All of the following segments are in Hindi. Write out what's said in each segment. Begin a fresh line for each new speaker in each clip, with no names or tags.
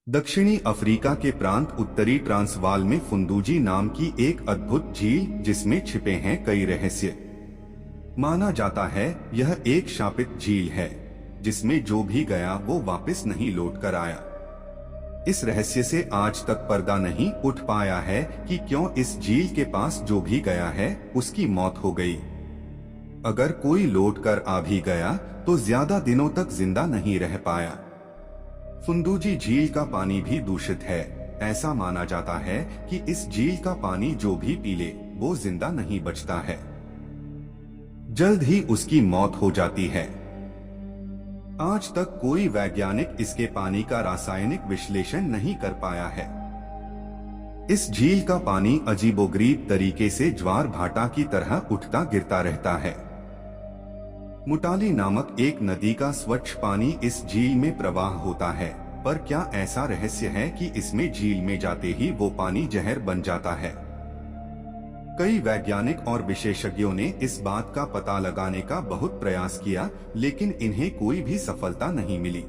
दक्षिणी अफ्रीका के प्रांत उत्तरी ट्रांसवाल में फुंदूजी नाम की एक अद्भुत झील जिसमें छिपे हैं कई रहस्य। माना जाता है यह एक शापित झील है जिसमें जो भी गया वो वापस नहीं लौट कर आया। इस रहस्य से आज तक पर्दा नहीं उठ पाया है कि क्यों इस झील के पास जो भी गया है उसकी मौत हो गई। अगर कोई लौट कर आ भी गया तो ज्यादा दिनों तक जिंदा नहीं रह पाया। फुंदूजी झील का पानी भी दूषित है। ऐसा माना जाता है कि इस झील का पानी जो भी पी ले वो जिंदा नहीं बचता है, जल्द ही उसकी मौत हो जाती है। आज तक कोई वैज्ञानिक इसके पानी का रासायनिक विश्लेषण नहीं कर पाया है। इस झील का पानी अजीबोगरीब तरीके से ज्वार भाटा की तरह उठता गिरता रहता है। मुटाली नामक एक नदी का स्वच्छ पानी इस झील में प्रवाह होता है, पर क्या ऐसा रहस्य है कि इसमें झील में जाते ही वो पानी जहर बन जाता है? कई वैज्ञानिक और विशेषज्ञों ने इस बात का पता लगाने का बहुत प्रयास किया, लेकिन इन्हें कोई भी सफलता नहीं मिली।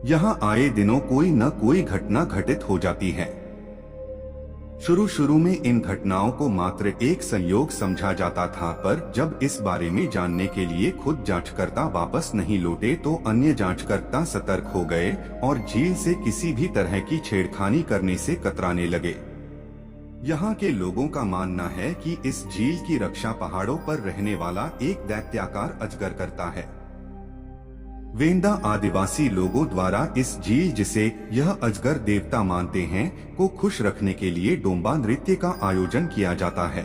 यहाँ आए दिनों कोई न कोई घटना घटित हो जाती है। शुरू में इन घटनाओं को मात्र एक संयोग समझा जाता था, पर जब इस बारे में जानने के लिए खुद जांचकर्ता वापस नहीं लौटे तो अन्य जांचकर्ता सतर्क हो गए और झील से किसी भी तरह की छेड़खानी करने से कतराने लगे। यहाँ के लोगों का मानना है कि इस झील की रक्षा पहाड़ों पर रहने वाला एक दैत्याकार अजगर करता है। वेंदा आदिवासी लोगों द्वारा इस झील, जिसे यह अजगर देवता मानते हैं, को खुश रखने के लिए डोंबा नृत्य का आयोजन किया जाता है।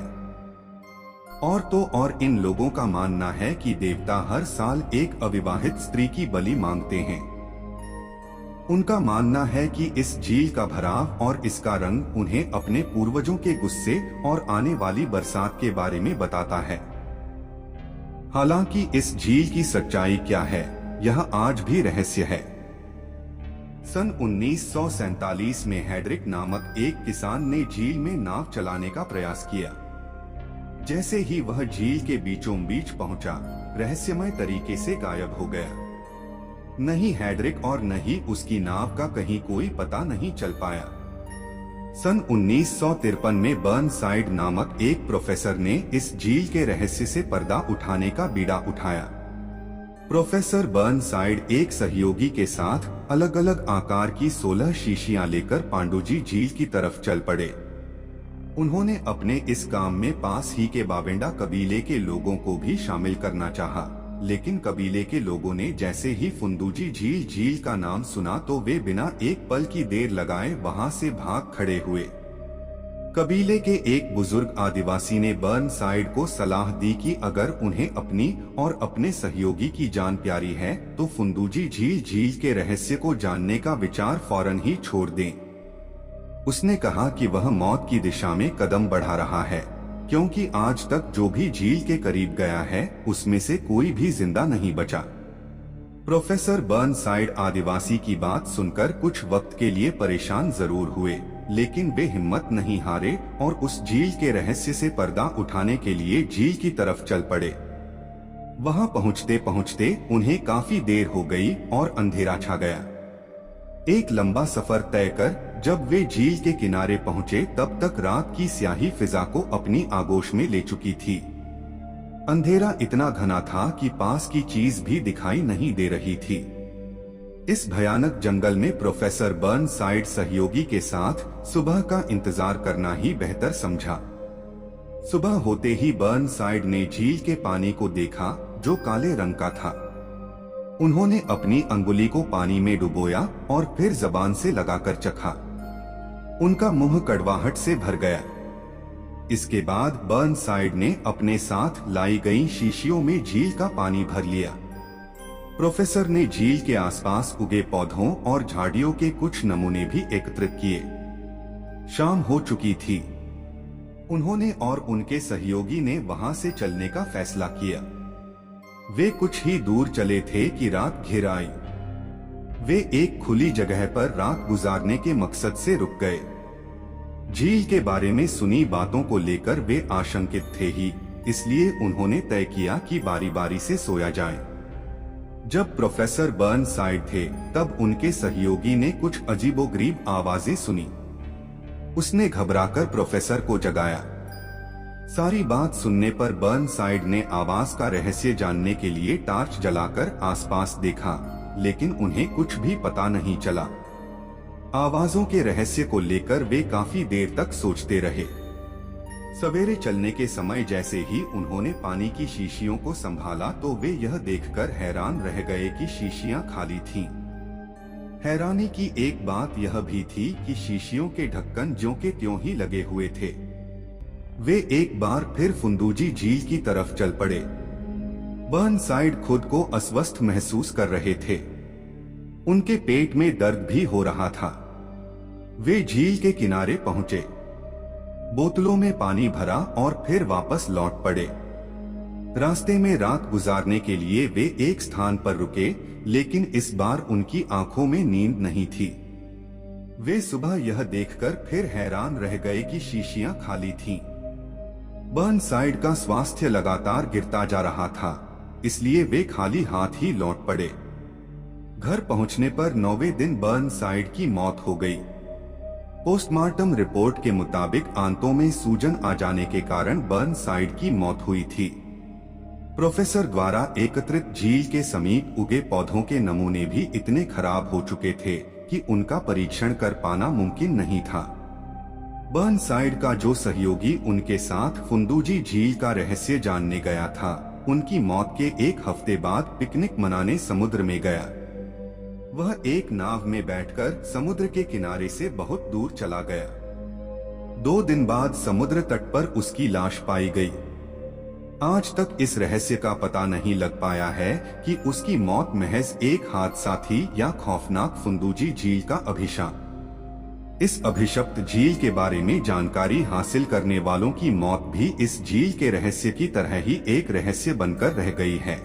और तो और इन लोगों का मानना है कि देवता हर साल एक अविवाहित स्त्री की बलि मांगते हैं। उनका मानना है कि इस झील का भराव और इसका रंग उन्हें अपने पूर्वजों के गुस्से और आने वाली बरसात के बारे में बताता है। हालांकि इस झील की सच्चाई क्या है यह आज भी रहस्य है। सन 1947 में हेड्रिक नामक एक किसान ने झील में नाव चलाने का प्रयास किया। जैसे ही वह झील के बीचों बीच पहुंचा, रहस्यमय तरीके से गायब हो गया। नहीं हेड्रिक और न ही उसकी नाव का कहीं कोई पता नहीं चल पाया। सन 1953 में बर्नसाइड नामक एक प्रोफेसर ने इस झील के रहस्य से पर्दा उठाने का बीड़ा उठाया। प्रोफेसर बर्नसाइड एक सहयोगी के साथ अलग अलग आकार की 16 शीशियां लेकर पांडुजी झील की तरफ चल पड़े। उन्होंने अपने इस काम में पास ही के बावेंडा कबीले के लोगों को भी शामिल करना चाहा, लेकिन कबीले के लोगों ने जैसे ही फुंदूजी झील का नाम सुना तो वे बिना एक पल की देर लगाए वहां से भाग खड़े हुए। कबीले के एक बुजुर्ग आदिवासी ने बर्नसाइड को सलाह दी कि अगर उन्हें अपनी और अपने सहयोगी की जान प्यारी है तो फुंदूजी झील के रहस्य को जानने का विचार फौरन ही छोड़ दें। उसने कहा कि वह मौत की दिशा में कदम बढ़ा रहा है, क्योंकि आज तक जो भी झील के करीब गया है उसमें से कोई भी जिंदा नहीं बचा। प्रोफेसर बर्नसाइड आदिवासी की बात सुनकर कुछ वक्त के लिए परेशान जरूर हुए, लेकिन वे हिम्मत नहीं हारे और उस झील के रहस्य से पर्दा उठाने के लिए झील की तरफ चल पड़े। वहां पहुंचते पहुंचते उन्हें काफी देर हो गई और अंधेरा छा गया। एक लंबा सफर तय कर जब वे झील के किनारे पहुंचे तब तक रात की स्याही फिजा को अपनी आगोश में ले चुकी थी। अंधेरा इतना घना था कि पास की चीज भी दिखाई नहीं दे रही थी। इस भयानक जंगल में प्रोफेसर बर्नसाइड सहयोगी के साथ सुबह का इंतजार करना ही बेहतर समझा। सुबह होते ही बर्नसाइड ने झील के पानी को देखा जो काले रंग का था। उन्होंने अपनी अंगुली को पानी में डुबोया और फिर जबान से लगाकर चखा। उनका मुंह कड़वाहट से भर गया। इसके बाद बर्नसाइड ने अपने साथ लाई गई शीशियों में झील का पानी भर लिया। प्रोफेसर ने झील के आसपास उगे पौधों और झाड़ियों के कुछ नमूने भी एकत्रित किए। शाम हो चुकी थी। उन्होंने और उनके सहयोगी ने वहां से चलने का फैसला किया। वे कुछ ही दूर चले थे कि रात घिर आई। वे एक खुली जगह पर रात गुजारने के मकसद से रुक गए। झील के बारे में सुनी बातों को लेकर वे आशंकित थे ही, इसलिए उन्होंने तय किया कि बारी बारी से सोया जाए। जब प्रोफेसर बर्नसाइड थे तब उनके सहयोगी ने कुछ अजीबोगरीब आवाजें सुनी। उसने घबराकर प्रोफेसर को जगाया। सारी बात सुनने पर बर्नसाइड ने आवाज का रहस्य जानने के लिए टार्च जलाकर आसपास देखा, लेकिन उन्हें कुछ भी पता नहीं चला। आवाजों के रहस्य को लेकर वे काफी देर तक सोचते रहे। सवेरे चलने के समय जैसे ही उन्होंने पानी की शीशियों को संभाला तो वे यह देखकर हैरान रह गए कि शीशियां खाली थीं। हैरानी की एक बात यह भी थी कि शीशियों के ढक्कन ज्यों के त्यों ही लगे हुए थे। वे एक बार फिर फुंदूजी झील की तरफ चल पड़े। बर्नसाइड खुद को अस्वस्थ महसूस कर रहे थे। उनके पेट में दर्द भी हो रहा था। वे झील के किनारे पहुंचे, बोतलों में पानी भरा और फिर वापस लौट पड़े। रास्ते में रात गुजारने के लिए वे एक स्थान पर रुके, लेकिन इस बार उनकी आंखों में नींद नहीं थी। वे सुबह यह देखकर फिर हैरान रह गए कि शीशियां खाली थीं। बर्नसाइड का स्वास्थ्य लगातार गिरता जा रहा था, इसलिए वे खाली हाथ ही लौट पड़े। घर पहुंचने पर 9वें दिन बर्नसाइड की मौत हो गई। पोस्टमार्टम रिपोर्ट के मुताबिक आंतों में सूजन आ जाने के कारण बर्नसाइड की मौत हुई थी। प्रोफेसर द्वारा एकत्रित झील के समीप उगे पौधों के नमूने भी इतने खराब हो चुके थे कि उनका परीक्षण कर पाना मुमकिन नहीं था। बर्नसाइड का जो सहयोगी उनके साथ फुंदूजी झील का रहस्य जानने गया था, उनकी मौत के एक हफ्ते बाद पिकनिक मनाने समुद्र में गया। वह एक नाव में बैठकर समुद्र के किनारे से बहुत दूर चला गया। 2 दिन बाद समुद्र तट पर उसकी लाश पाई गई। आज तक इस रहस्य का पता नहीं लग पाया है कि उसकी मौत महज एक हादसा थी या खौफनाक फुंदूजी झील का अभिशाप। इस अभिशप्त झील के बारे में जानकारी हासिल करने वालों की मौत भी इस झील के रहस्य की तरह ही एक रहस्य बनकर रह गई है।